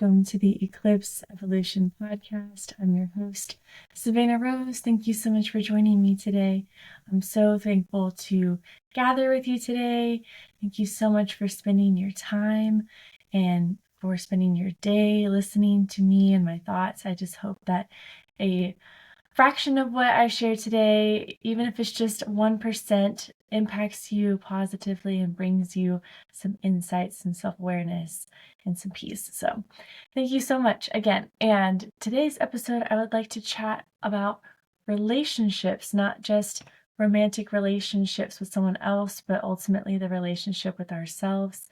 welcome to the Eclipse Evolution Podcast. I'm your host, Savannah Rose. Thank you so much for joining me today. I'm so thankful to gather with you today. Thank you so much for spending your time and for spending your day listening to me and my thoughts. I just hope that a fraction of what I share today, even if it's just 1%, impacts you positively and brings you some insights, some self-awareness, and some peace. So thank you so much again. And today's episode, I would like to chat about relationships, not just romantic relationships with someone else, but ultimately the relationship with ourselves.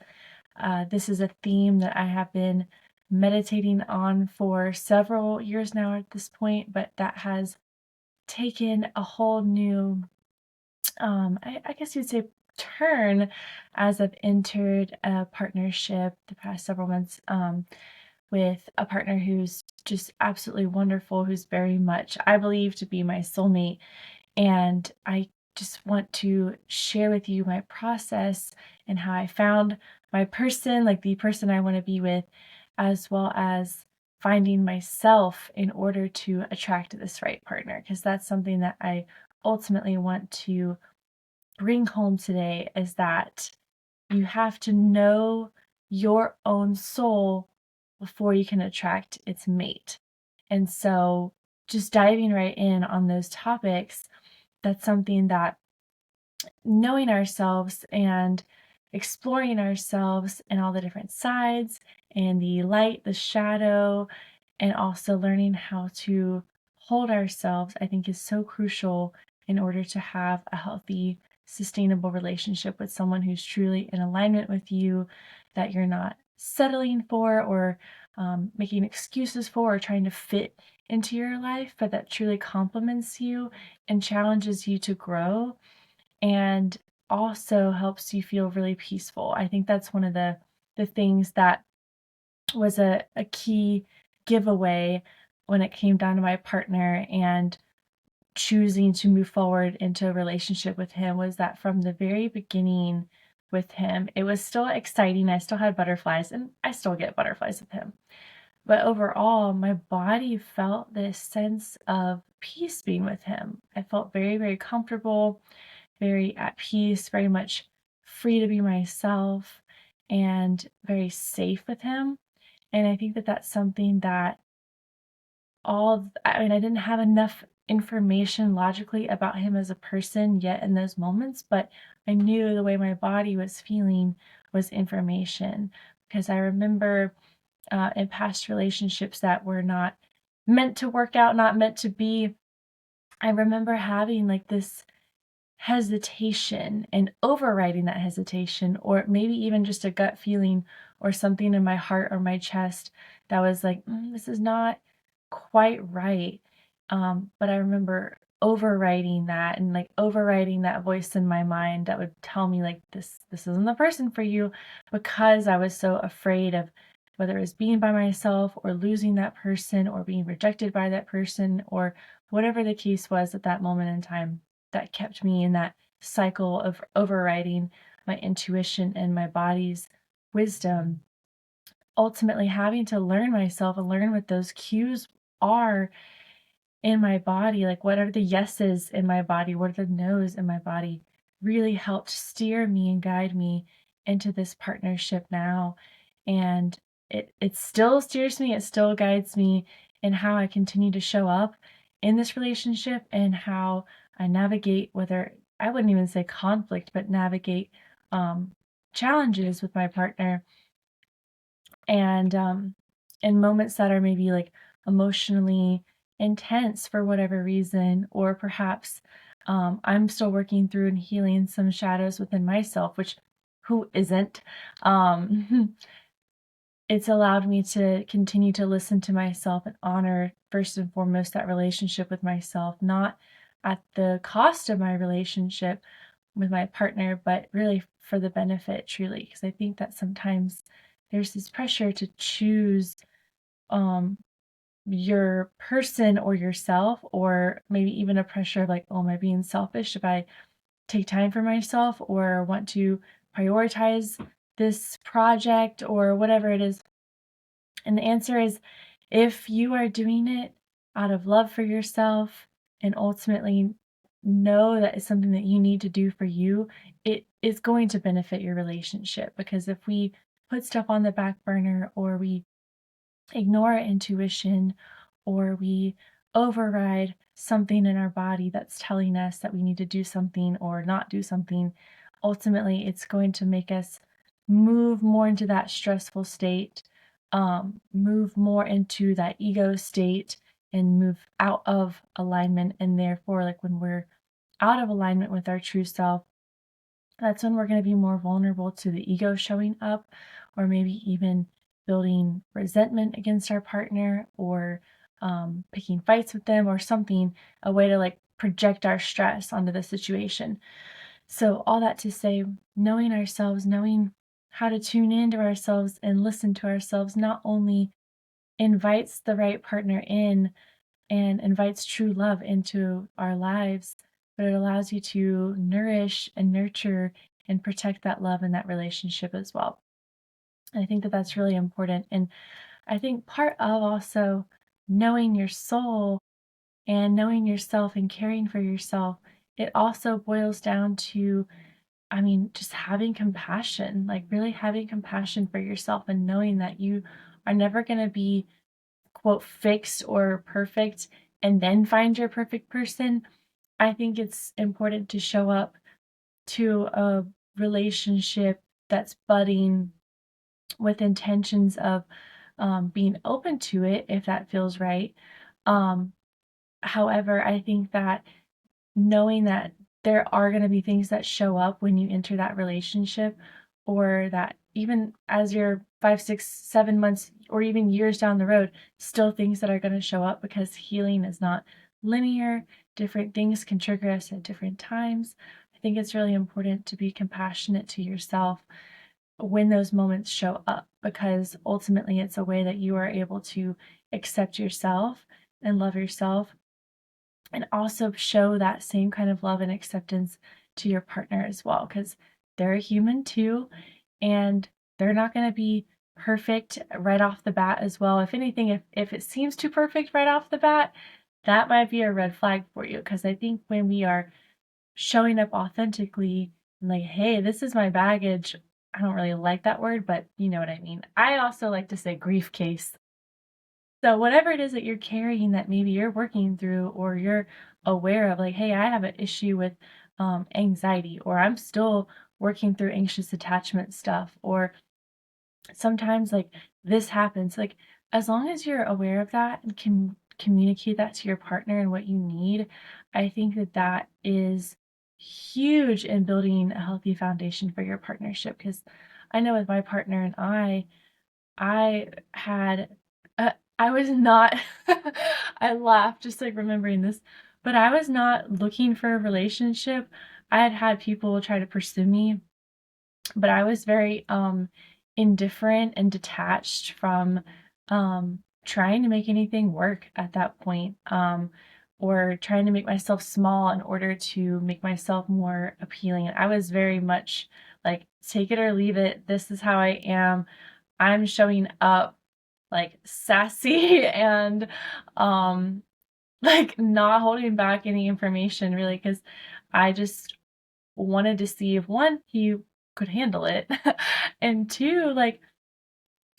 This is a theme that I have been meditating on for several years now at this point, but that has taken a whole new, I guess you'd say, turn as I've entered a partnership the past several months with a partner who's just absolutely wonderful, who's very much, I believe, to be my soulmate. And I just want to share with you my process and how I found my person, like the person I want to be with, as well as finding myself in order to attract this right partner. Because that's something that I ultimately want to bring home today, is that you have to know your own soul before you can attract its mate. And so just diving right in on those topics, that's something that knowing ourselves and exploring ourselves and all the different sides and the light, the shadow, and also learning how to hold ourselves, I think is so crucial in order to have a healthy, sustainable relationship with someone who's truly in alignment with you, that you're not settling for or making excuses for or trying to fit into your life, but that truly complements you and challenges you to grow and also helps you feel really peaceful. I think that's one of the things that was a key giveaway when it came down to my partner and choosing to move forward into a relationship with him, was that from the very beginning with him, it was still exciting. I still had butterflies, and I still get butterflies with him. But overall, my body felt this sense of peace being with him. I felt very, very comfortable, very at peace, very much free to be myself, and very safe with him. And I think that that's something that I didn't have enough information logically about him as a person yet in those moments, but I knew the way my body was feeling was information, because I remember in past relationships that were not meant to work out, not meant to be, I remember having like this hesitation and overriding that hesitation, or maybe even just a gut feeling or something in my heart or my chest that was like, this is not quite right. But I remember overriding that and like overriding that voice in my mind that would tell me like this isn't the person for you, because I was so afraid of whether it was being by myself or losing that person or being rejected by that person or whatever the case was at that moment in time, that kept me in that cycle of overriding my intuition and my body's wisdom, ultimately having to learn myself and learn what those cues are in my body. Like, what are the yeses in my body? What are the nos in my body? Really helped steer me and guide me into this partnership now. And it still steers me, it still guides me in how I continue to show up in this relationship and how I navigate, whether I wouldn't even say conflict, but navigate challenges with my partner, and in moments that are maybe like emotionally intense for whatever reason, or perhaps I'm still working through and healing some shadows within myself, which who isn't? It's allowed me to continue to listen to myself and honor first and foremost that relationship with myself, not at the cost of my relationship with my partner, but really for the benefit truly. Because I think that sometimes there's this pressure to choose um, your person or yourself, or maybe even a pressure of like, oh, am I being selfish if I take time for myself or want to prioritize this project or whatever it is And the answer is, if you are doing it out of love for yourself and ultimately know that it's something that you need to do for you, it is going to benefit your relationship. Because if we put stuff on the back burner, or we ignore our intuition, or we override something in our body that's telling us that we need to do something or not do something, ultimately it's going to make us move more into that stressful state, move more into that ego state, and move out of alignment. And therefore, like when we're out of alignment with our true self, that's when we're going to be more vulnerable to the ego showing up, or maybe even building resentment against our partner, or picking fights with them or something, a way to like project our stress onto the situation. So, all that to say, knowing ourselves, knowing how to tune into ourselves and listen to ourselves, not only invites the right partner in and invites true love into our lives, but it allows you to nourish and nurture and protect that love and that relationship as well. And I think that that's really important. And I think part of also knowing your soul and knowing yourself and caring for yourself, it also boils down to, I mean, just having compassion, like really having compassion for yourself and knowing that you are never going to be, quote, fixed or perfect and then find your perfect person. I think it's important to show up to a relationship that's budding with intentions of being open to it if that feels right. Um, However, I think that knowing that there are going to be things that show up when you enter that relationship, or that even as you're 5, 6, 7 months, or even years down the road, still things that are going to show up, because healing is not linear. Different things can trigger us at different times. I think it's really important to be compassionate to yourself when those moments show up, because ultimately it's a way that you are able to accept yourself and love yourself, and also show that same kind of love and acceptance to your partner as well, because they're a human too, and they're not going to be perfect right off the bat as well. If anything, if it seems too perfect right off the bat, that might be a red flag for you, because I think when we are showing up authentically, like, hey, this is my baggage. I don't really like that word, but you know what I mean. I also like to say grief case. So whatever it is that you're carrying that maybe you're working through, or you're aware of, like, hey, I have an issue with anxiety, or I'm still working through anxious attachment stuff, or sometimes like this happens, like, as long as you're aware of that and can communicate that to your partner and what you need, I think that that is huge in building a healthy foundation for your partnership. Because I know with my partner and I had, I was not, I laugh just like remembering this, but I was not looking for a relationship. I had had people try to pursue me, but I was very indifferent and detached from trying to make anything work at that point, or trying to make myself small in order to make myself more appealing. I was very much like, take it or leave it. This is how I am. I'm showing up like sassy and um like not holding back any information really, because I just wanted to see if one, he could handle it, and two, like,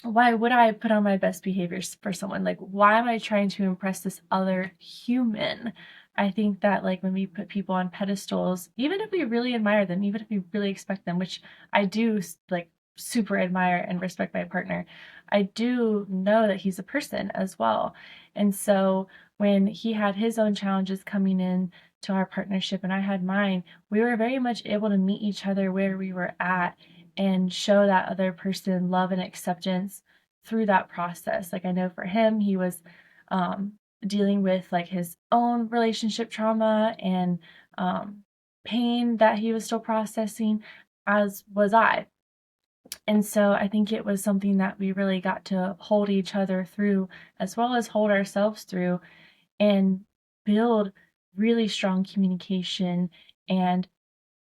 why would I put on my best behaviors for someone? Like, why am I trying to impress this other human? I think that, like, when we put people on pedestals, even if we really admire them, even if we really expect them, which I do, like, super admire and respect my partner, I do know that he's a person as well. And so when he had his own challenges coming in to our partnership and I had mine, we were very much able to meet each other where we were at and show that other person love and acceptance through that process. Like, I know for him, he was um, dealing with like his own relationship trauma and pain that he was still processing, as was I. And so I think it was something that we really got to hold each other through, as well as hold ourselves through, and build really strong communication and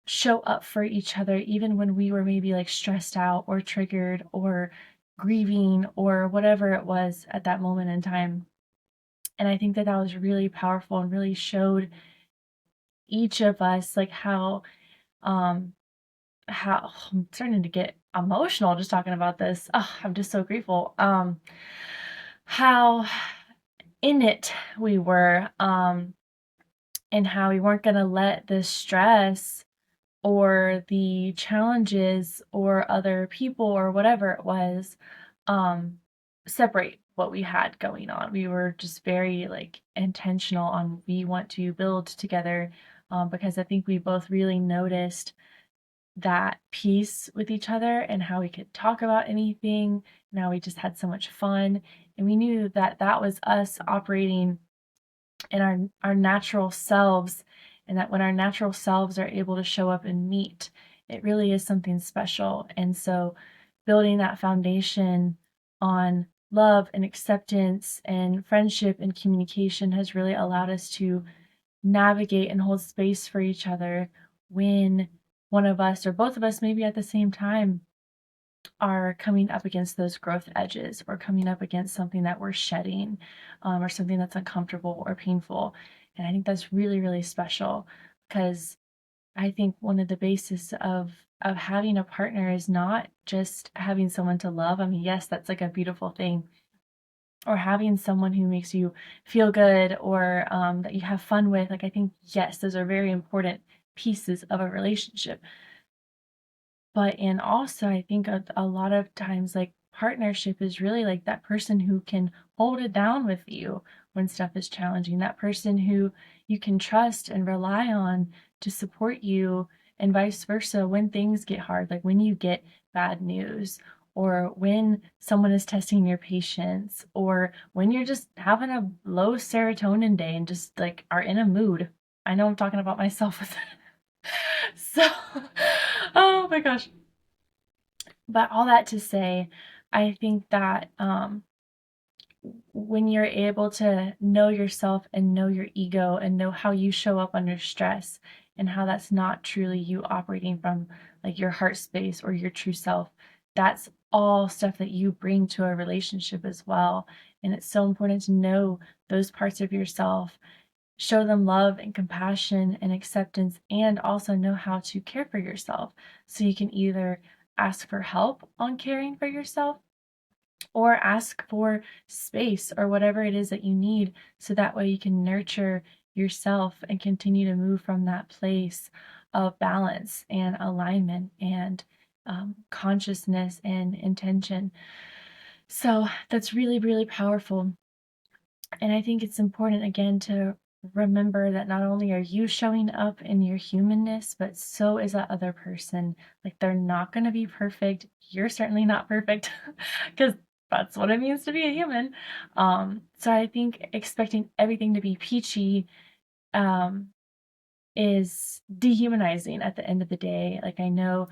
show up for each other even when we were maybe like stressed out or triggered or grieving or whatever it was at that moment in time. And I think that that was really powerful and really showed each of us like um how I'm starting to get emotional just talking about this. Oh, I'm just so grateful. How in it we were, and how we weren't going to let the stress or the challenges or other people or whatever it was, um, separate what we had going on. We were just very like intentional on we want to build together, because I think we both really noticed that peace with each other and how we could talk about anything. Now we just had so much fun, and we knew that that was us operating in our natural selves, and that when our natural selves are able to show up and meet, it really is something special. And so building that foundation on love and acceptance and friendship and communication has really allowed us to navigate and hold space for each other when one of us or both of us, maybe at the same time, are coming up against those growth edges or coming up against something that we're shedding, or something that's uncomfortable or painful. And I think that's really, really special, because I think one of the basis of having a partner is not just having someone to love. I mean, yes, that's like a beautiful thing, or having someone who makes you feel good, or that you have fun with. Like, I think, yes, those are very important pieces of a relationship. But and also I think a lot of times like partnership is really like that person who can hold it down with you when stuff is challenging, that person who you can trust and rely on to support you, and vice versa when things get hard, like when you get bad news, or when someone is testing your patience, or when you're just having a low serotonin day and just like are in a mood. I know I'm talking about myself with so, oh my gosh. But all that to say, I think that when you're able to know yourself and know your ego and know how you show up under stress, and how that's not truly you operating from like your heart space or your true self, that's all stuff that you bring to a relationship as well. And it's so important to know those parts of yourself, show them love and compassion and acceptance, and also know how to care for yourself. So you can either ask for help on caring for yourself, or ask for space or whatever it is that you need, so that way you can nurture yourself and continue to move from that place of balance and alignment and consciousness and intention. So that's really, really powerful. And I think it's important again to remember that not only are you showing up in your humanness, but so is that other person. Like, they're not going to be perfect. You're certainly not perfect, because that's what it means to be a human. So I think expecting everything to be peachy um, is dehumanizing at the end of the day. Like, I know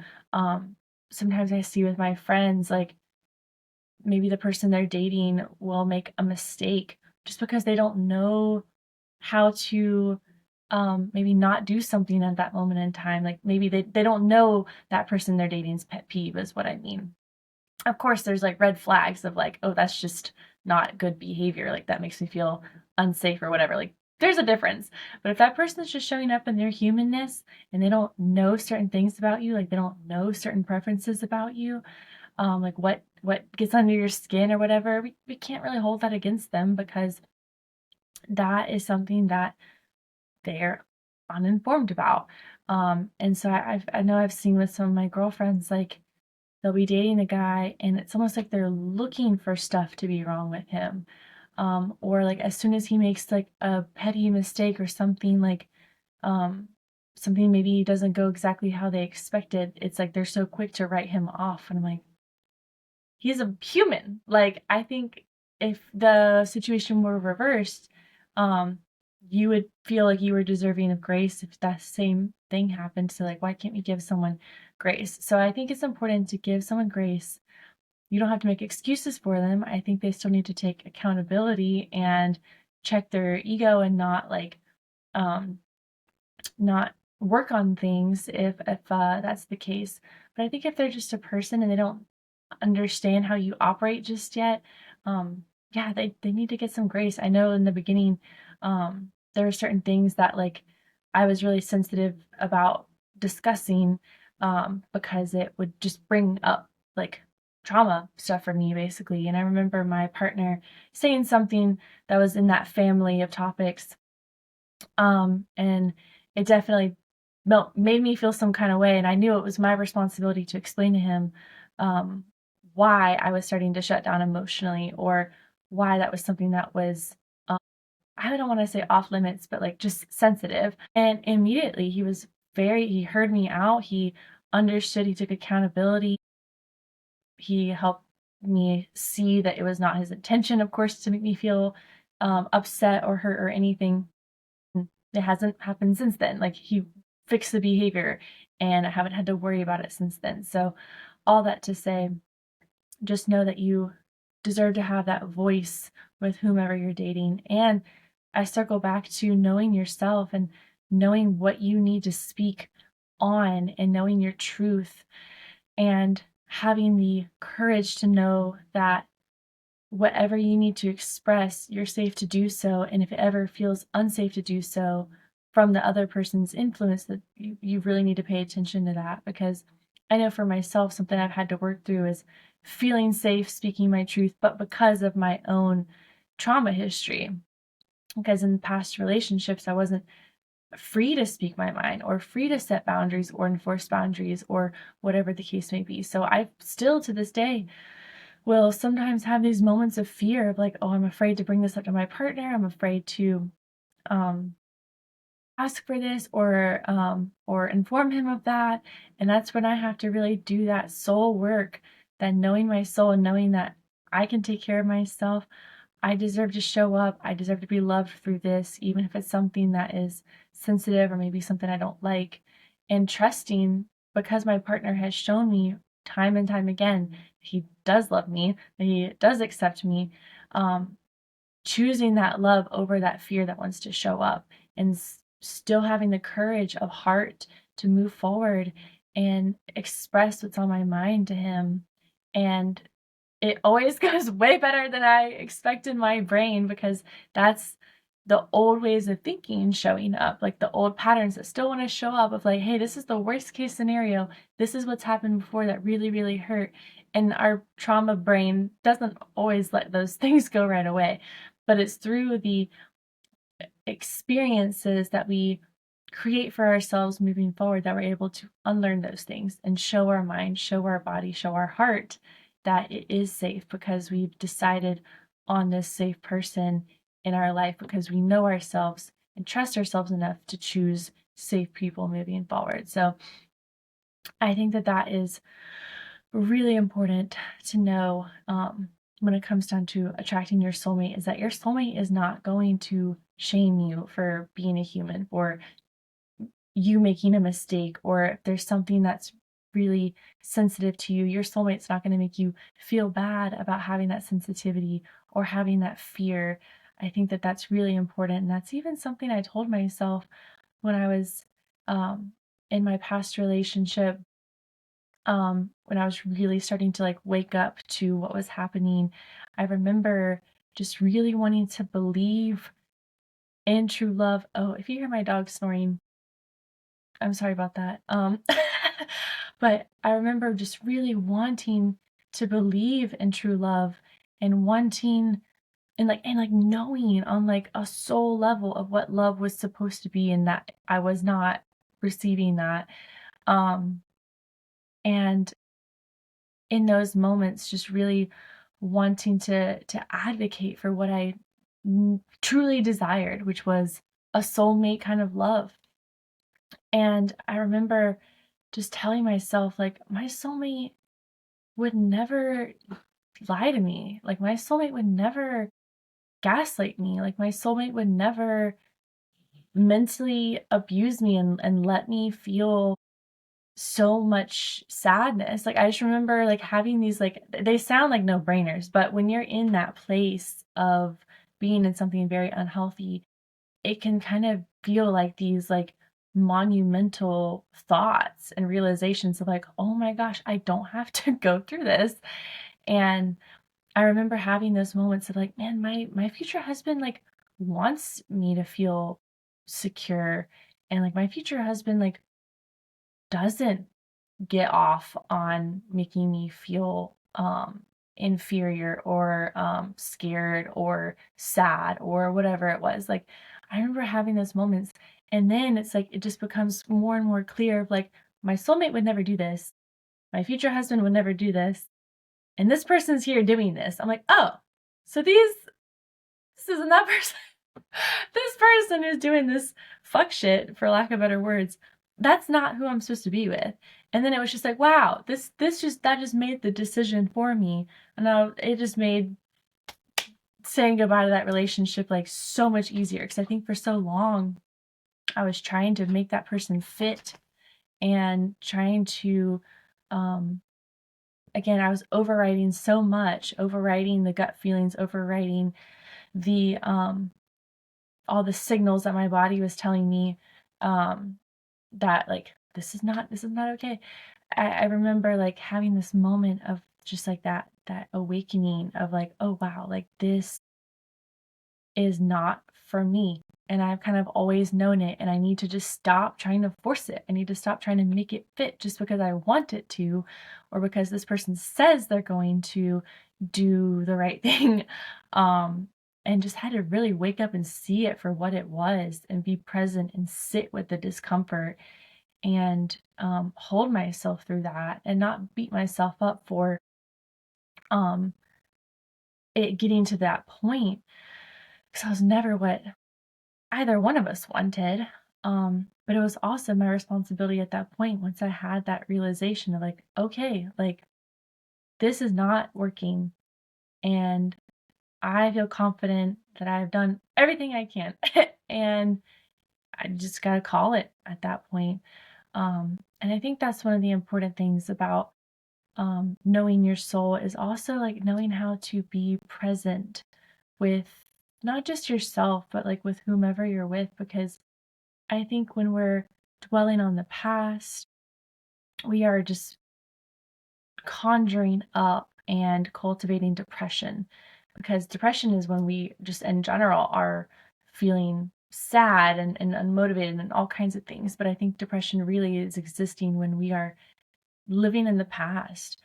sometimes I see with my friends, like, maybe the person they're dating will make a mistake just because they don't know how to maybe not do something at that moment in time. Like, maybe they don't know that person they're dating's pet peeve is what I mean. Of course, there's like red flags of like, oh, that's just not good behavior. Like, that makes me feel unsafe or whatever. Like, there's a difference. But if that person's just showing up in their humanness and they don't know certain things about you, like they don't know certain preferences about you, like what gets under your skin or whatever, we can't really hold that against them, because that is something that they're uninformed about. And so I know I've seen with some of my girlfriends, like they'll be dating a guy and it's almost like they're looking for stuff to be wrong with him. Or like as soon as he makes like a petty mistake or something, like um something maybe doesn't go exactly how they expected, it's like they're so quick to write him off. And I'm like, he's a human. Like, I think if the situation were reversed, um, you would feel like you were deserving of grace if that same thing happened. So, like, why can't we give someone grace? So, I think it's important to give someone grace. You don't have to make excuses for them. I think they still need to take accountability and check their ego, and not like, um, not work on things if that's the case. But I think if they're just a person and they don't understand how you operate just yet, yeah, they need to get some grace. I know in the beginning, there are certain things that like I was really sensitive about discussing, because it would just bring up like trauma stuff for me basically. And I remember my partner saying something that was in that family of topics, and it definitely made me feel some kind of way. And I knew it was my responsibility to explain to him, um, why I was starting to shut down emotionally, or why that was something that was, I don't want to say off limits, but like just sensitive. And immediately he heard me out. He understood, he took accountability. He helped me see that it was not his intention, of course, to make me feel upset or hurt or anything. It hasn't happened since then. Like he fixed the behavior and I haven't had to worry about it since then. So all that to say, just know that you deserve to have that voice with whomever you're dating. And I circle back to knowing yourself and knowing what you need to speak on and knowing your truth and having the courage to know that whatever you need to express, you're safe to do so. And if it ever feels unsafe to do so from the other person's influence, that you really need to pay attention to that. Because I know for myself, something I've had to work through is feeling safe speaking my truth, but because of my own trauma history. Because in past relationships, I wasn't free to speak my mind or free to set boundaries or enforce boundaries or whatever the case may be. So I still to this day will sometimes have these moments of fear of like, oh, I'm afraid to bring this up to my partner. I'm afraid to um, ask for this or inform him of that. And that's when I have to really do that soul work, that knowing my soul and knowing that I can take care of myself. I deserve to show up. I deserve to be loved through this, even if it's something that is sensitive or maybe something I don't like. And trusting, because my partner has shown me time and time again he does love me, that he does accept me, um, choosing that love over that fear that wants to show up and still having the courage of heart to move forward and express what's on my mind to him. And it always goes way better than I expect in my brain because that's the old ways of thinking showing up, like the old patterns that still want to show up of like, hey, this is the worst case scenario. This is what's happened before that really, really hurt. And our trauma brain doesn't always let those things go right away. But it's through the experiences that we create for ourselves moving forward that we're able to unlearn those things and show our mind, show our body, show our heart that it is safe because we've decided on this safe person in our life because we know ourselves and trust ourselves enough to choose safe people moving forward. So I think that that is really important to know, when it comes down to attracting your soulmate, is that your soulmate is not going to shame you for being a human or you making a mistake, or if there's something that's really sensitive to you, your soulmate's not going to make you feel bad about having that sensitivity or having that fear. I think that that's really important. And that's even something I told myself when I was, um, in my past relationship, when I was really starting to like wake up to what was happening. I remember just really wanting to believe in true love. Oh, if you hear my dog snoring, I'm sorry about that. But I remember just really wanting to believe in true love and wanting and like knowing on like a soul level of what love was supposed to be and that I was not receiving that. Um, and in those moments just really wanting to advocate for what I truly desired, which was a soulmate kind of love. And I remember just telling myself, like, my soulmate would never lie to me. Like, my soulmate would never gaslight me. Like, my soulmate would never mentally abuse me and let me feel so much sadness. Like, I just remember, like, having these, like, they sound like no-brainers, but when you're in that place of being in something very unhealthy, it can kind of feel like these, like, monumental thoughts and realizations of like, oh my gosh, I don't have to go through this. And I remember having those moments of like, man, my future husband like wants me to feel secure, and like my future husband like doesn't get off on making me feel inferior or scared or sad or whatever it was. Like I remember having those moments, and then it's like it just becomes more and more clear of like my soulmate would never do this, my future husband would never do this, and this person's here doing this. I'm like, oh, so this isn't that person. This person who's doing this fuck shit, for lack of better words, that's not who I'm supposed to be with. And then it was just like, wow, that just made the decision for me. And now it just made saying goodbye to that relationship like so much easier. Because I think for so long I was trying to make that person fit and trying to, again, I was overriding so much, overriding the gut feelings, overriding the all the signals that my body was telling me, that like this is not okay. I remember like having this moment of just like that awakening of like, oh wow, like this is not for me. And I've kind of always known it, and I need to just stop trying to force it. I need to stop trying to make it fit just because I want it to, or because this person says they're going to do the right thing. And just had to really wake up and see it for what it was and be present and sit with the discomfort and hold myself through that and not beat myself up for um, it getting to that point, because I was never what either one of us wanted. But it was also my responsibility at that point, once I had that realization of like, okay, like this is not working. And I feel confident that I've done everything I can. And I just got to call it at that point. And I think that's one of the important things about knowing your soul, is also like knowing how to be present with not just yourself, but like with whomever you're with. Because I think when we're dwelling on the past, we are just conjuring up and cultivating depression, because depression is when we just in general are feeling sad and unmotivated and all kinds of things. But I think depression really is existing when we are living in the past.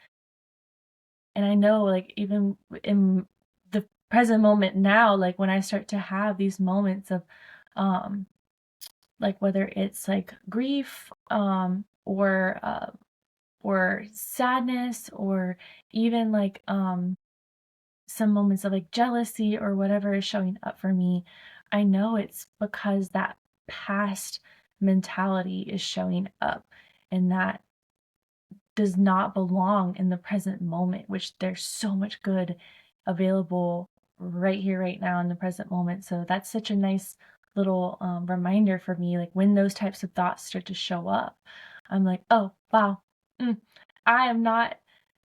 And I know like even in the present moment now, like when I start to have these moments of um like whether it's like grief or sadness, or even like some moments of like jealousy or whatever is showing up for me, I know it's because that past mentality is showing up, and that does not belong in the present moment, which there's so much good available right here, right now in the present moment. So that's such a nice little reminder for me. Like when those types of thoughts start to show up, I'm like, oh, wow, I am not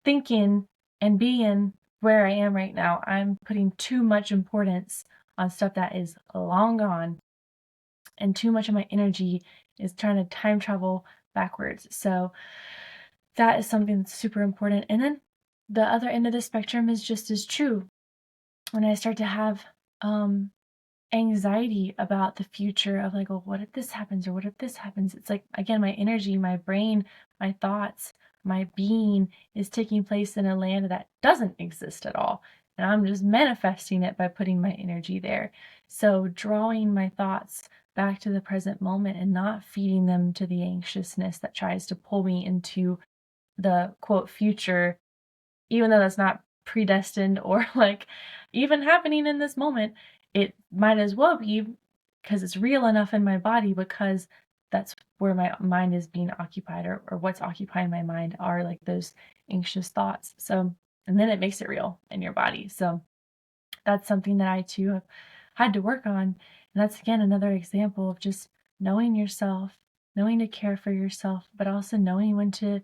thinking and being where I am right now. I'm putting too much importance on stuff that is long gone, and too much of my energy is trying to time travel backwards. So that is something that's super important. And then the other end of the spectrum is just as true. When I start to have anxiety about the future of like, well, what if this happens or what if this happens? It's like, again, my energy, my brain, my thoughts, my being is taking place in a land that doesn't exist at all. And I'm just manifesting it by putting my energy there. So drawing my thoughts back to the present moment and not feeding them to the anxiousness that tries to pull me into the quote future, even though that's not predestined or like even happening in this moment. It might as well be, because it's real enough in my body, because that's where my mind is being occupied, or what's occupying my mind are like those anxious thoughts. So, and then it makes it real in your body. So that's something that I too have had to work on. And that's again another example of just knowing yourself, knowing to care for yourself, but also knowing when to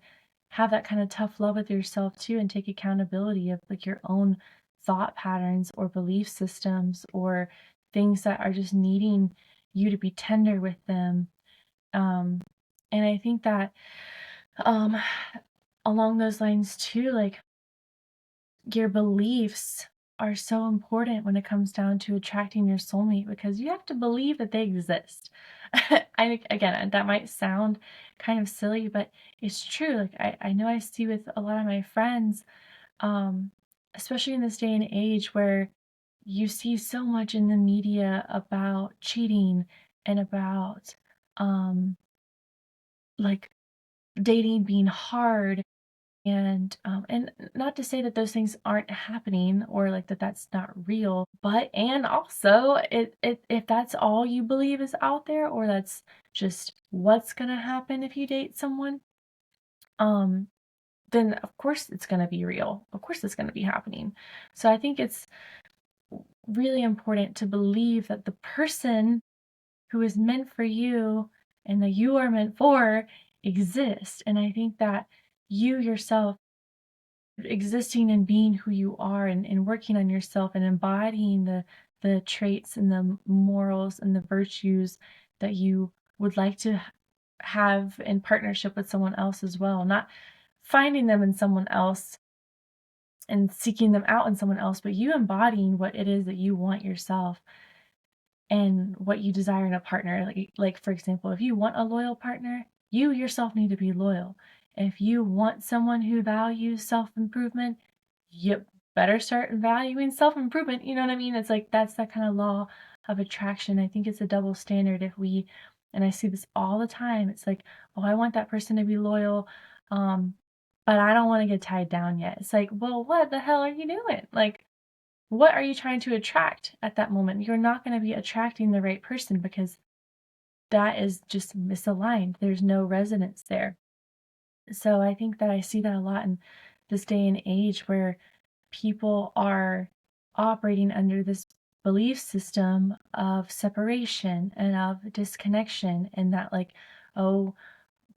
have that kind of tough love with yourself too, and take accountability of like your own thought patterns or belief systems or things that are just needing you to be tender with them. And I think that um, along those lines too, like your beliefs are so important when it comes down to attracting your soulmate because you have to believe that they exist. Again, that might sound kind of silly, but it's true. Like I know I see with a lot of my friends, um, especially in this day and age where you see so much in the media about cheating and about um, like dating being hard and not to say that those things aren't happening or like that that's not real, but and also if that's all you believe is out there or that's just what's gonna happen if you date someone, um, then of course it's gonna be real. Of course it's gonna be happening. So I think it's really important to believe that the person who is meant for you and that you are meant for exists. And I think that you yourself existing and being who you are and working on yourself and embodying the traits and the morals and the virtues that you would like to have in partnership with someone else as well, not finding them in someone else and seeking them out in someone else, but you embodying what it is that you want yourself and what you desire in a partner. Like for example, if you want a loyal partner, you yourself need to be loyal. If you want someone who values self-improvement, you better start valuing self-improvement. You know what I mean? It's like that's that kind of law of attraction. I think it's a double standard if we, and I see this all the time. It's like, oh, I want that person to be loyal, um, but I don't want to get tied down yet. It's like, well, what the hell are you doing? Like, what are you trying to attract at that moment? You're not going to be attracting the right person because that is just misaligned. There's no resonance there. So I think that I see that a lot in this day and age where people are operating under this belief system of separation and of disconnection, and that, like, oh,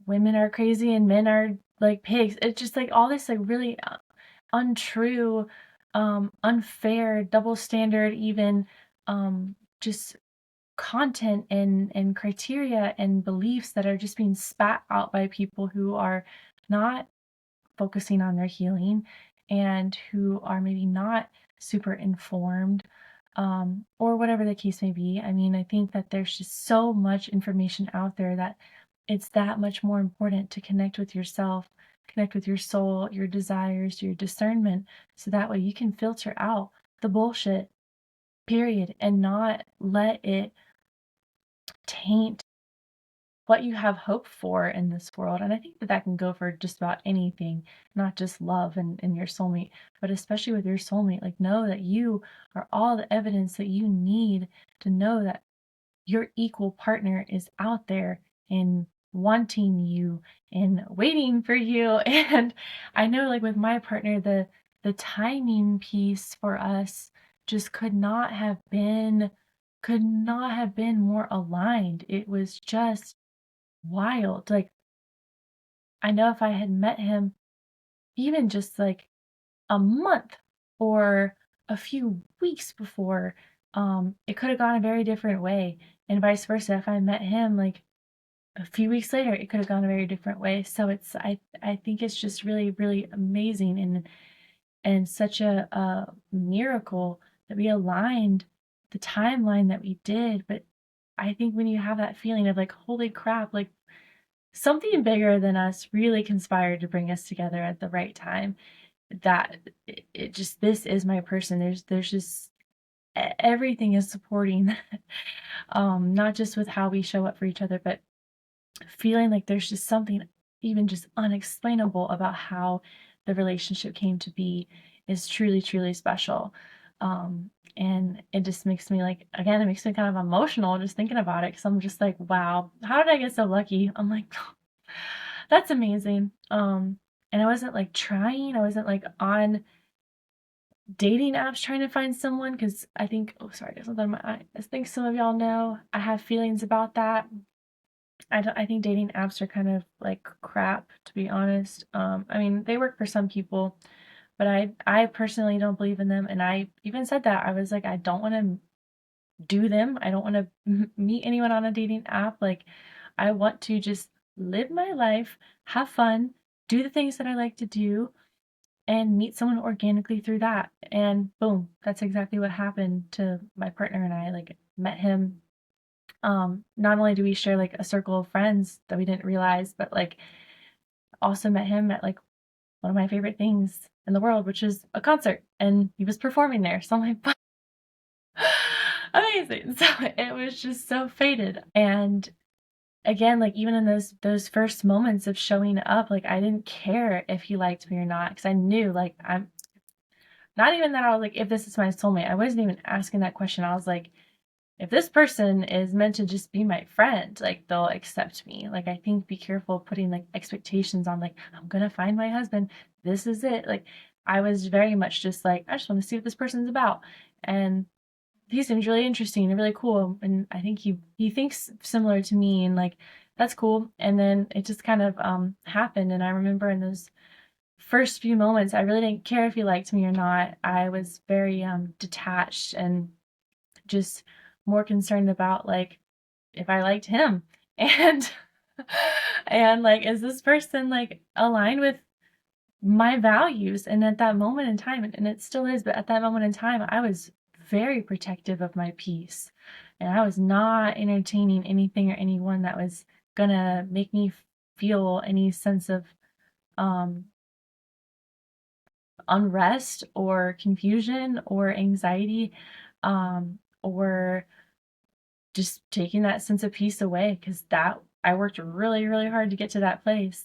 women are crazy and men are like pigs. It's just like all this, like, really untrue, unfair, double standard, even just content and criteria and beliefs that are just being spat out by people who are not focusing on their healing and who are maybe not super informed, or whatever the case may be. I mean, I think that there's just so much information out there that it's that much more important to connect with yourself, connect with your soul, your desires, your discernment, so that way you can filter out the bullshit, period, and not let it taint what you have hope for in this world. And I think that that can go for just about anything, not just love and your soulmate, but especially with your soulmate. Like, know that you are all the evidence that you need to know that your equal partner is out there and wanting you and waiting for you. And I know, like, with my partner, the timing piece for us just could not have been more aligned. It was just wild. Like, I know if I had met him even just like a month or a few weeks before, it could have gone a very different way. And vice versa. If I met him like a few weeks later, it could have gone a very different way. So I think it's just really, really amazing and such a miracle that we aligned the timeline that we did. But I think when you have that feeling of like, holy crap, like something bigger than us really conspired to bring us together at the right time. That it just, this is my person. There's just everything is supporting that. Not just with how we show up for each other, but feeling like there's just something even just unexplainable about how the relationship came to be is truly, truly special. And it just makes me like, again, it makes me kind of emotional just thinking about it because I'm just like, wow, how did I get so lucky? I'm like, that's amazing. And I wasn't like trying, I wasn't like on dating apps trying to find someone because I think, oh, sorry, there's something in my eye. I think some of y'all know I have feelings about that. I think dating apps are kind of like crap, to be honest. I mean, they work for some people, but I personally don't believe in them. And I even said that. I was like, I don't want to do them. I don't want to meet anyone on a dating app. Like, I want to just live my life, have fun, do the things that I like to do, and meet someone organically through that. And boom, that's exactly what happened to my partner and I. Like, met him. Not only do we share like a circle of friends that we didn't realize, but like also met him at like one of my favorite things in the world, which is a concert, and he was performing there. So I'm like, amazing. So it was just so fated. And again, like even in those first moments of showing up, like I didn't care if he liked me or not, because I knew like I'm not even that I was like, if this is my soulmate. I wasn't even asking that question. I was like, if this person is meant to just be my friend, like they'll accept me. Like I think be careful putting like expectations on like I'm gonna find my husband. This is it. Like I was very much just like I just want to see what this person's about, and he seems really interesting and really cool. And I think he thinks similar to me, and like that's cool. And then it just kind of happened. And I remember in those first few moments, I really didn't care if he liked me or not. I was very detached and just more concerned about like if I liked him and and like is this person like aligned with my values. And at that moment in time, and it still is, but at that moment in time I was very protective of my peace, and I was not entertaining anything or anyone that was gonna make me feel any sense of um unrest or confusion or anxiety, or just taking that sense of peace away, because that I worked really, really hard to get to that place.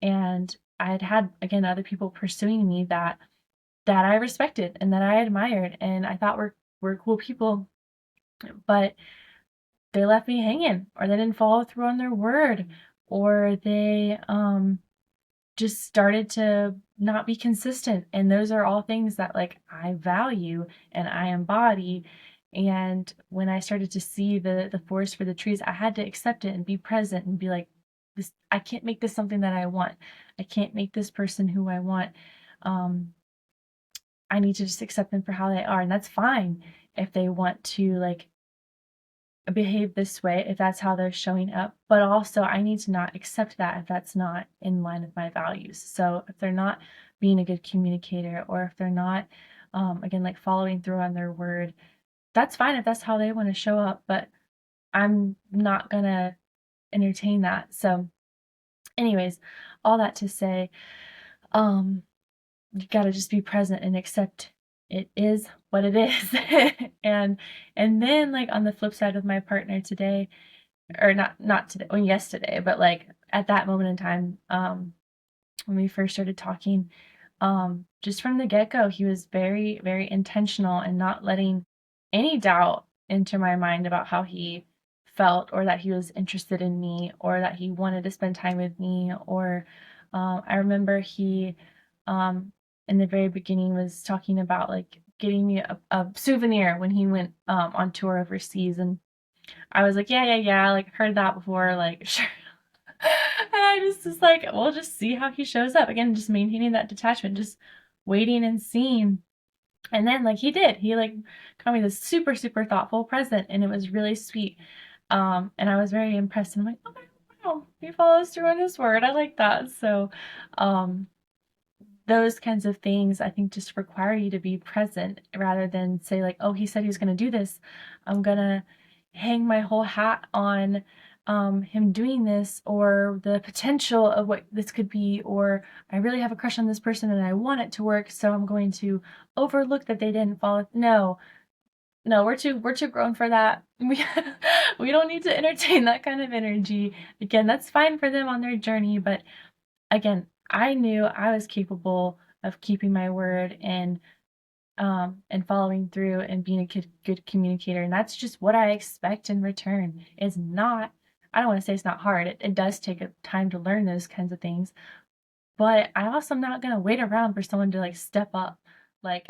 And I had again other people pursuing me that I respected and that I admired and I thought were cool people, but they left me hanging, or they didn't follow through on their word, or they just started to not be consistent. And those are all things that like I value and I embody. And when I started to see the forest for the trees, I had to accept it and be present and be like, this I can't make this something that I want. I can't make this person who I want. Um, I need to just accept them for how they are. And that's fine if they want to like behave this way, if that's how they're showing up. But also, I need to not accept that if that's not in line with my values. So if they're not being a good communicator, or if they're not, again, like following through on their word, that's fine if that's how they want to show up. But I'm not gonna entertain that. So, anyways, all that to say, um, you gotta just be present and accept it is what it is. And then like on the flip side with my partner today, or not today, well, yesterday, but like at that moment in time, when we first started talking, just from the get-go, he was very, very intentional and not letting any doubt enter my mind about how he felt, or that he was interested in me, or that he wanted to spend time with me. Or I remember he in the very beginning was talking about like getting me a souvenir when he went on tour overseas. And I was like, yeah, yeah, yeah, like heard that before, like sure. And I just was like, we'll just see how he shows up. Again, just maintaining that detachment, just waiting and seeing. And then like he did. He like got me this super, super thoughtful present, and it was really sweet. And I was very impressed, and I'm like, oh wow, he follows through on his word. I like that. So um those kinds of things I think just require you to be present, rather than say like, oh, he said he was going to do this, I'm going to hang my whole hat on him doing this, or the potential of what this could be, or I really have a crush on this person and I want it to work, so I'm going to overlook that they didn't follow. No, no, we're too grown for that. We don't need to entertain that kind of energy. Again, that's fine for them on their journey, but again, I knew I was capable of keeping my word and following through and being a good communicator. And that's just what I expect in return. It's not, I don't want to say it's not hard. It does take a time to learn those kinds of things. But I also am not gonna wait around for someone to like step up. Like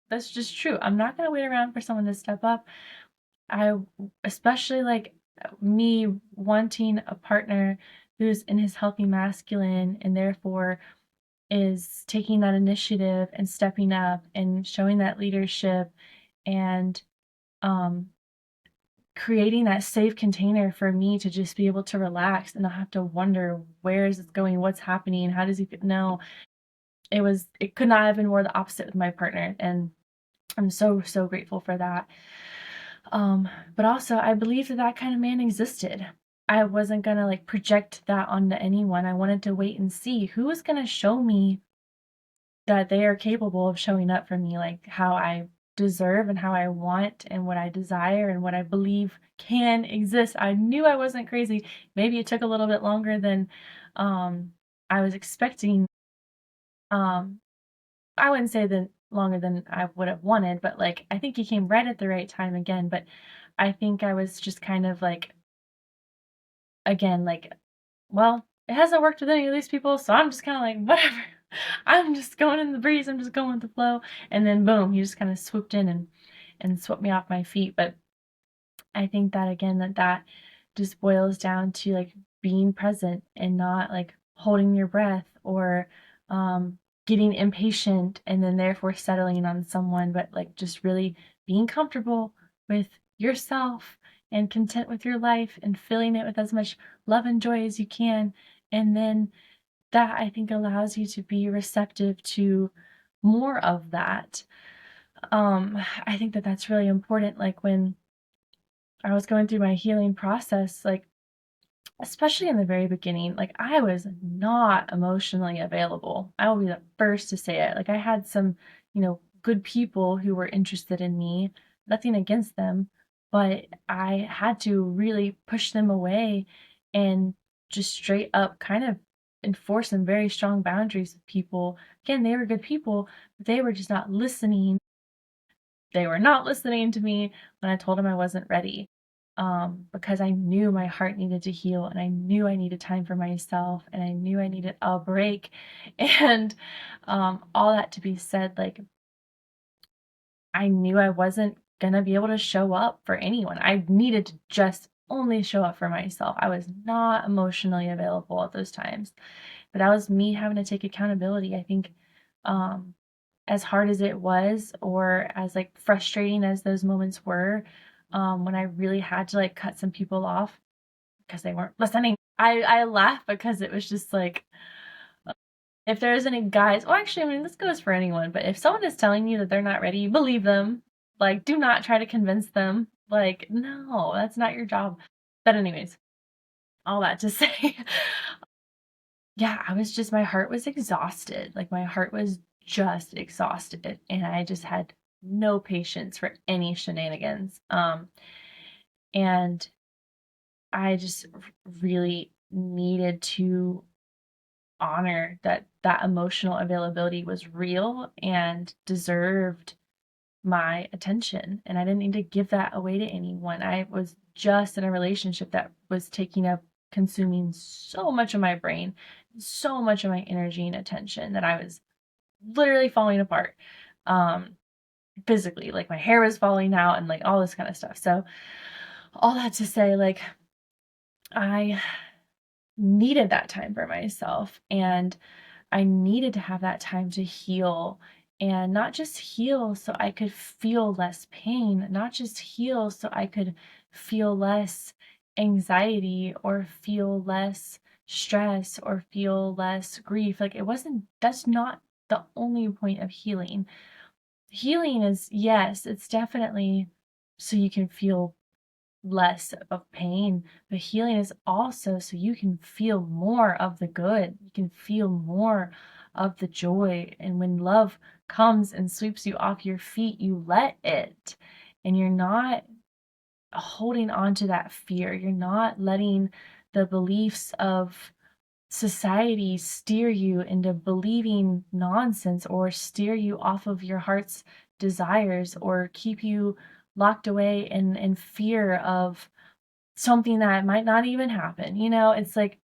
that's just true. I'm not gonna wait around for someone to step up. I especially like me wanting a partner who's in his healthy masculine, and therefore is taking that initiative and stepping up and showing that leadership, and um creating that safe container for me to just be able to relax and not have to wonder where is it going, what's happening, how does he feel? No, it could not have been more the opposite with my partner, and I'm so, so grateful for that. But also I believe that that kind of man existed. I wasn't gonna like project that onto anyone. I wanted to wait and see who was gonna show me that they are capable of showing up for me, like how I deserve and how I want and what I desire and what I believe can exist. I knew I wasn't crazy. Maybe it took a little bit longer than I was expecting. Um, I wouldn't say that longer than I would have wanted, but like I think he came right at the right time again. But I think I was just kind of like, again, like, well, it hasn't worked with any of these people, so I'm just kind of like, whatever. I'm just going in the breeze. I'm just going with the flow. And then boom, he just kind of swooped in and swept me off my feet. But I think that again, that just boils down to like being present and not like holding your breath or getting impatient and then therefore settling on someone, but like just really being comfortable with yourself and content with your life and filling it with as much love and joy as you can. And then that I think allows you to be receptive to more of that. I think that that's really important. Like when I was going through my healing process, like especially in the very beginning, like I was not emotionally available. I will be the first to say it. Like I had some, good people who were interested in me, nothing against them, but I had to really push them away and just straight up kind of enforce some very strong boundaries with people. Again, they were good people, but they were just not listening. They were not listening to me when I told them I wasn't ready, because I knew my heart needed to heal and I knew I needed time for myself and I knew I needed a break. And all that to be said, like I knew I wasn't gonna be able to show up for anyone. I needed to just only show up for myself. I was not emotionally available at those times, but that was me having to take accountability. I think um, as hard as it was, or as like frustrating as those moments were, when I really had to like cut some people off because they weren't listening. I laugh because it was just like, if there's any guys, well, actually, I mean, this goes for anyone, but if someone is telling you that they're not ready, believe them. Like, do not try to convince them. Like, no, that's not your job. But anyways, all that to say, yeah, my heart was exhausted. Like my heart was just exhausted and I just had no patience for any shenanigans. And I just really needed to honor that that emotional availability was real and deserved my attention. And I didn't need to give that away to anyone. I was just in a relationship that was taking up, consuming so much of my brain, so much of my energy and attention that I was literally falling apart. Um, Physically, like my hair was falling out and like all this kind of stuff. So all that to say, like I needed that time for myself and I needed to have that time to heal, and not just heal so I could feel less pain, not just heal so I could feel less anxiety or feel less stress or feel less grief. Like that's not the only point of healing. Healing is, yes, it's definitely so you can feel less of pain, but healing is also so you can feel more of the good. You can feel more of the joy. And when love comes and sweeps you off your feet, you let it. And you're not holding on to that fear. You're not letting the beliefs of society steer you into believing nonsense or steer you off of your heart's desires or keep you locked away in fear of something that might not even happen. It's like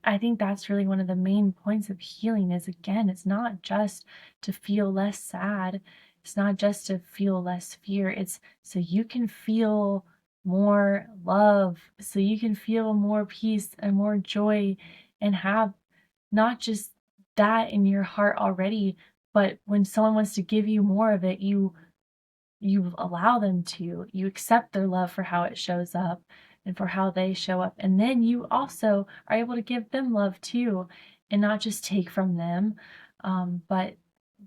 I think that's really one of the main points of healing is, again, it's not just to feel less sad. It's not just to feel less fear. It's so you can feel more love, so you can feel more peace and more joy and have not just that in your heart already, but when someone wants to give you more of it, you you allow them to, you accept their love for how it shows up and for how they show up. And then you also are able to give them love too, and not just take from them, but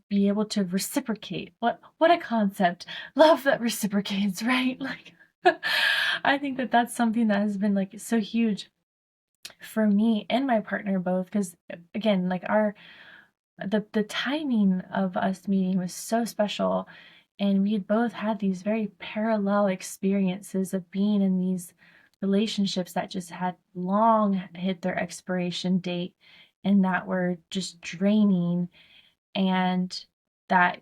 be able to reciprocate. What a concept. Love that reciprocates, right? Like, I think that that's something that has been like so huge for me and my partner both, because again, like the timing of us meeting was so special, and we had both had these very parallel experiences of being in these relationships that just had long hit their expiration date and that were just draining, and that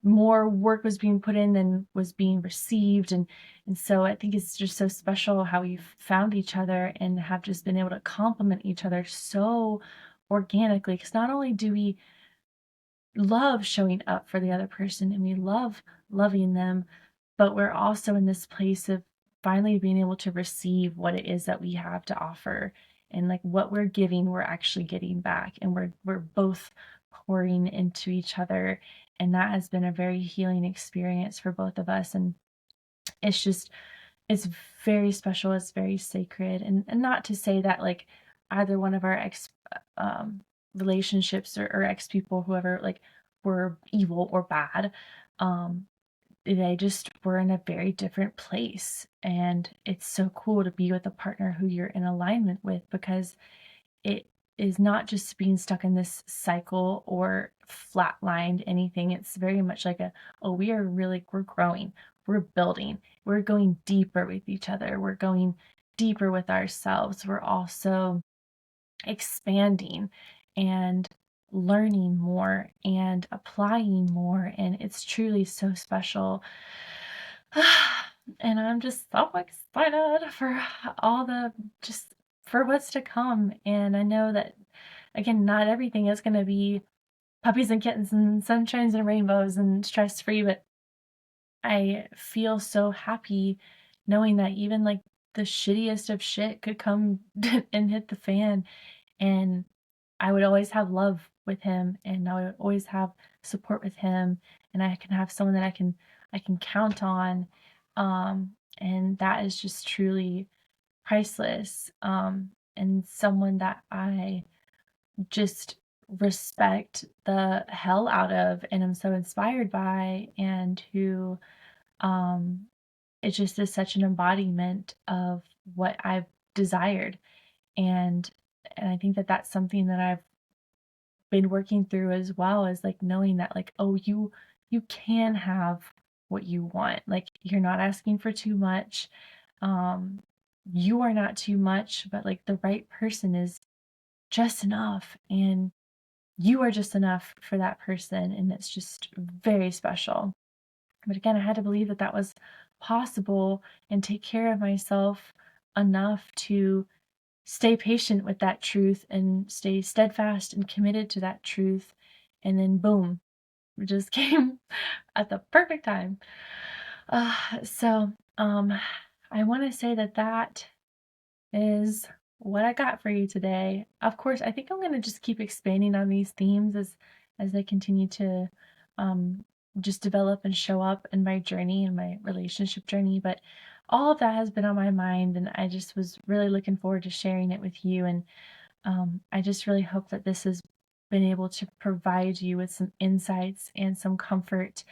more work was being put in than was being received. And so I think it's just so special how we've found each other and have just been able to complement each other so organically, because not only do we love showing up for the other person and we love loving them, but we're also in this place of finally being able to receive what it is that we have to offer, and like what we're giving we're actually getting back, and we're both pouring into each other, and that has been a very healing experience for both of us. And it's just, it's very special, it's very sacred. And not to say that like either one of our ex relationships or ex people, whoever, like were evil or bad. um they just were in a very different place, and it's so cool to be with a partner who you're in alignment with, because it is not just being stuck in this cycle or flatlined anything. It's very much like oh, we're growing, we're building, we're going deeper with each other, we're going deeper with ourselves, we're also expanding and learning more and applying more, and it's truly so special. And I'm just so excited for all the just for what's to come. And I know that, again, not everything is going to be puppies and kittens and sunshines and rainbows and stress free, but I feel so happy knowing that even like the shittiest of shit could come and hit the fan, and I would always have love with him, and I would always have support with him, and I can have someone that I can count on. And that is just truly priceless. And someone that I just respect the hell out of and am so inspired by, and who um it just is such an embodiment of what I've desired. And I think that that's something that I've been working through as well, as like knowing that like, oh, you can have what you want. Like, you're not asking for too much. um you are not too much, but like the right person is just enough, and you are just enough for that person, and it's just very special. But again, I had to believe that that was possible and take care of myself enough to stay patient with that truth and stay steadfast and committed to that truth. And then, boom, it just came at the perfect time. So, I want to say that that is what I got for you today. Of course, I think I'm going to just keep expanding on these themes as they continue to um, just develop and show up in my journey and my relationship journey. But all of that has been on my mind, and I just was really looking forward to sharing it with you. And I just really hope that this has been able to provide you with some insights and some comfort,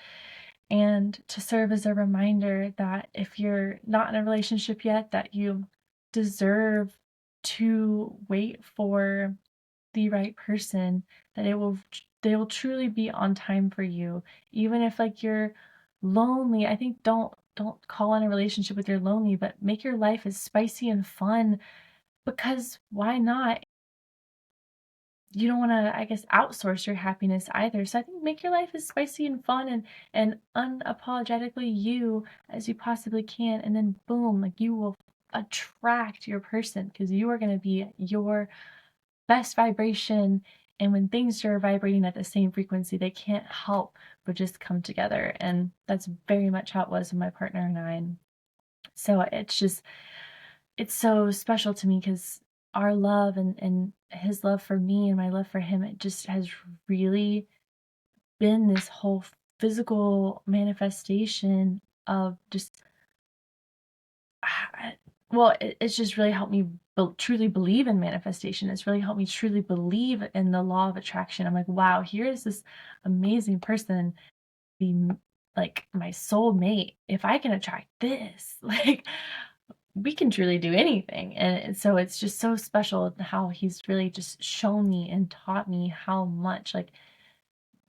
and to serve as a reminder that if you're not in a relationship yet, that you deserve to wait for the right person, that they will truly be on time for you. Even if like you're lonely, I think don't call in a relationship with you're lonely, but make your life as spicy and fun, because why not? You don't want to, I guess, outsource your happiness either. So I think make your life as spicy and fun and unapologetically you as you possibly can, and then boom, like you will attract your person, because you are going to be your best vibration. And when things are vibrating at the same frequency, they can't help but just come together. And that's very much how it was with my partner and I. And so it's just, it's so special to me, because our love and his love for me and my love for him, it just has really been this whole physical manifestation of just, well, it's just really helped me truly believe in manifestation. It's really helped me truly believe in the law of attraction. I'm like, wow, here is this amazing person, be like my soulmate. If I can attract this, like, we can truly do anything. And so it's just so special how he's really just shown me and taught me how much, like,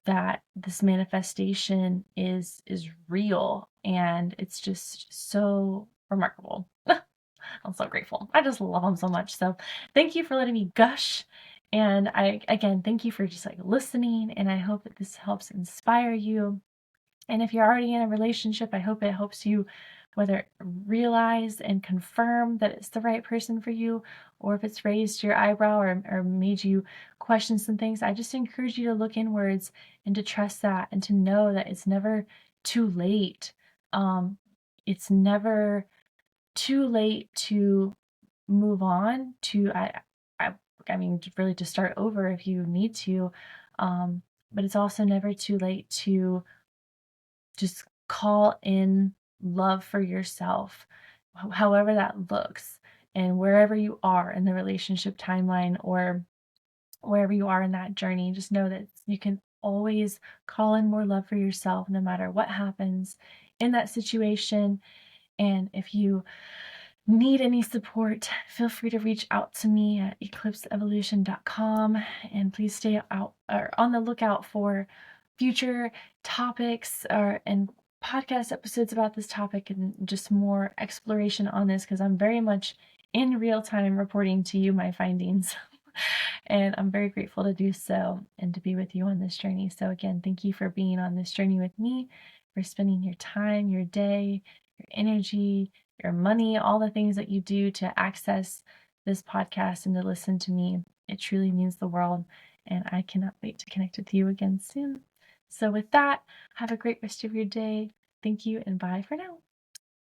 that this manifestation is real, and it's just so remarkable. I'm so grateful. I just love him so much. So thank you for letting me gush. And I, again, thank you for just like listening. And I hope that this helps inspire you. And if you're already in a relationship, I hope it helps you whether realize and confirm that it's the right person for you, or if it's raised your eyebrow or made you question some things. I just encourage you to look inwards and to trust that, and to know that it's never too late. It's never too late to move on, to I I mean, really to start over if you need to. But it's also never too late to just call in love for yourself, however that looks, and wherever you are in the relationship timeline, or wherever you are in that journey, just know that you can always call in more love for yourself no matter what happens in that situation. And if you need any support, feel free to reach out to me at eclipseevolution.com, and please stay out or on the lookout for future topics and podcast episodes about this topic, and just more exploration on this, because I'm very much in real time reporting to you my findings. And I'm very grateful to do so and to be with you on this journey. So again, thank you for being on this journey with me, for spending your time, your day, your energy, your money, all the things that you do to access this podcast and to listen to me. It truly means the world, and I cannot wait to connect with you again soon. So with that, have a great rest of your day. Thank you, and bye for now.